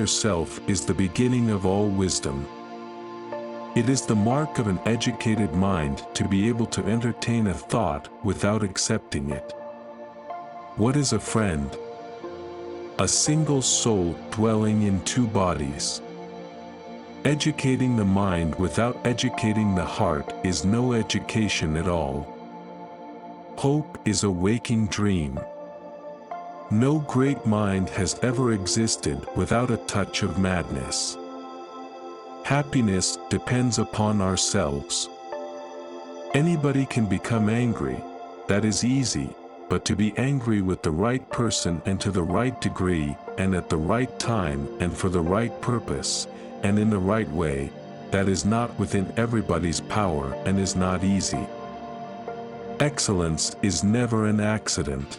yourself is the beginning of all wisdom. It is the mark of an educated mind to be able to entertain a thought without accepting it. What is a friend? A single soul dwelling in two bodies. Educating the mind without educating the heart is no education at all. Hope is a waking dream. No great mind has ever existed without a touch of madness. Happiness depends upon ourselves. Anybody can become angry, that is easy, but to be angry with the right person and to the right degree, and at the right time and for the right purpose, and in the right way, that is not within everybody's power and is not easy. Excellence is never an accident.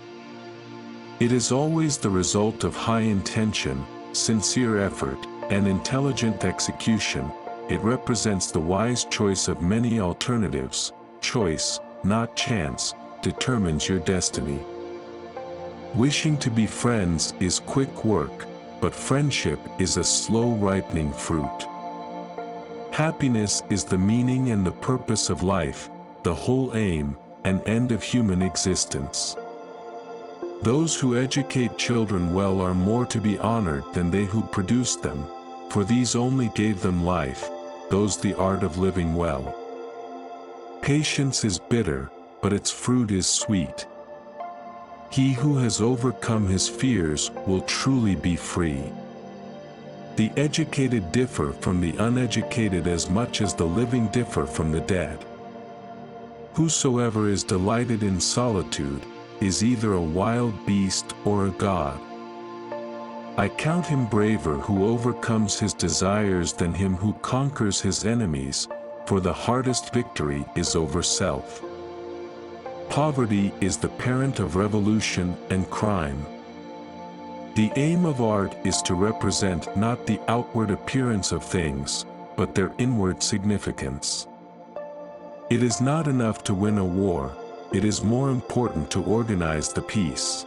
It is always the result of high intention, sincere effort, and intelligent execution. It represents the wise choice of many alternatives. Choice, not chance, determines your destiny. Wishing to be friends is quick work, but friendship is a slow ripening fruit. Happiness is the meaning and the purpose of life, the whole aim and end of human existence. Those who educate children well are more to be honored than they who produced them, for these only gave them life, those the art of living well. Patience is bitter, but its fruit is sweet. He who has overcome his fears will truly be free. The educated differ from the uneducated as much as the living differ from the dead. Whosoever is delighted in solitude is either a wild beast or a god. I count him braver who overcomes his desires than him who conquers his enemies, for the hardest victory is over self. Poverty is the parent of revolution and crime. The aim of art is to represent not the outward appearance of things, but their inward significance. It is not enough to win a war, it is more important to organize the peace.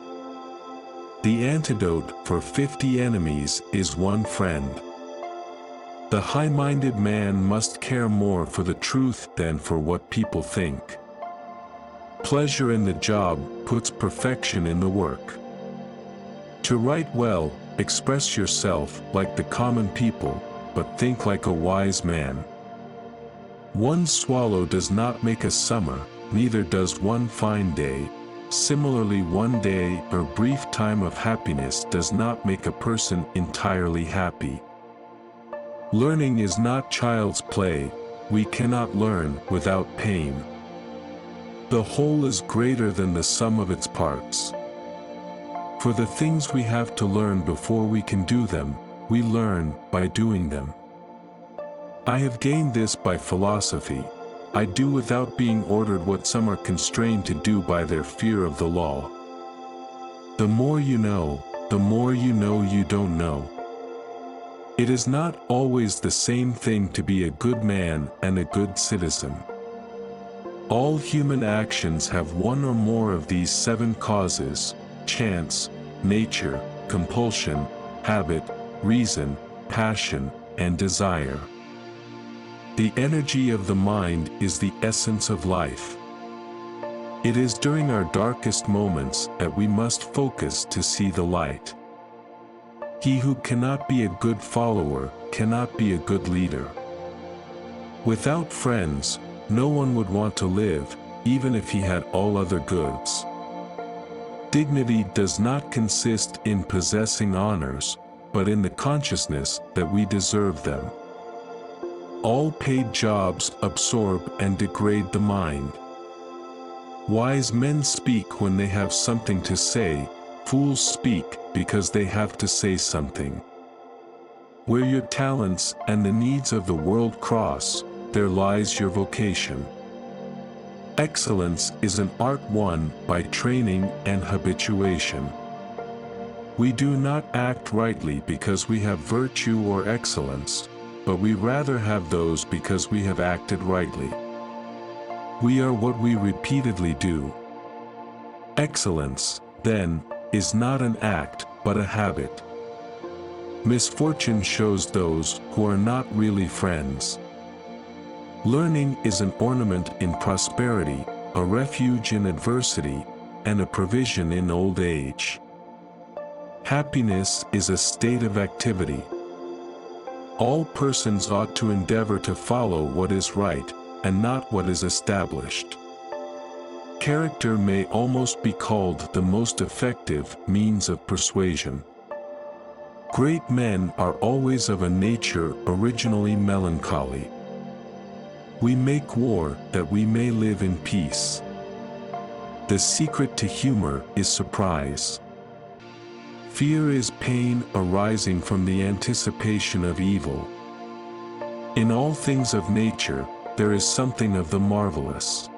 The antidote for 50 enemies is one friend. The high-minded man must care more for the truth than for what people think. Pleasure in the job puts perfection in the work. To write well, express yourself like the common people, but think like a wise man. One swallow does not make a summer, neither does one fine day. Similarly, one day or brief time of happiness does not make a person entirely happy. Learning is not child's play, we cannot learn without pain. The whole is greater than the sum of its parts. For the things we have to learn before we can do them, we learn by doing them. I have gained this by philosophy. I do without being ordered what some are constrained to do by their fear of the law. The more you know you don't know. It is not always the same thing to be a good man and a good citizen. All human actions have one or more of these 7 causes: chance, nature, compulsion, habit, reason, passion, and desire. The energy of the mind is the essence of life. It is during our darkest moments that we must focus to see the light. He who cannot be a good follower cannot be a good leader. Without friends, no one would want to live, even if he had all other goods. Dignity does not consist in possessing honors, but in the consciousness that we deserve them. All paid jobs absorb and degrade the mind. Wise men speak when they have something to say, fools speak because they have to say something. Where your talents and the needs of the world cross, there lies your vocation. Excellence is an art won by training and habituation. We do not act rightly because we have virtue or excellence, but we rather have those because we have acted rightly. We are what we repeatedly do. Excellence, then, is not an act, but a habit. Misfortune shows those who are not really friends. Learning is an ornament in prosperity, a refuge in adversity, and a provision in old age. Happiness is a state of activity. All persons ought to endeavor to follow what is right, and not what is established. Character may almost be called the most effective means of persuasion. Great men are always of a nature originally melancholy. We make war that we may live in peace. The secret to humor is surprise. Fear is pain arising from the anticipation of evil. In all things of nature, there is something of the marvelous.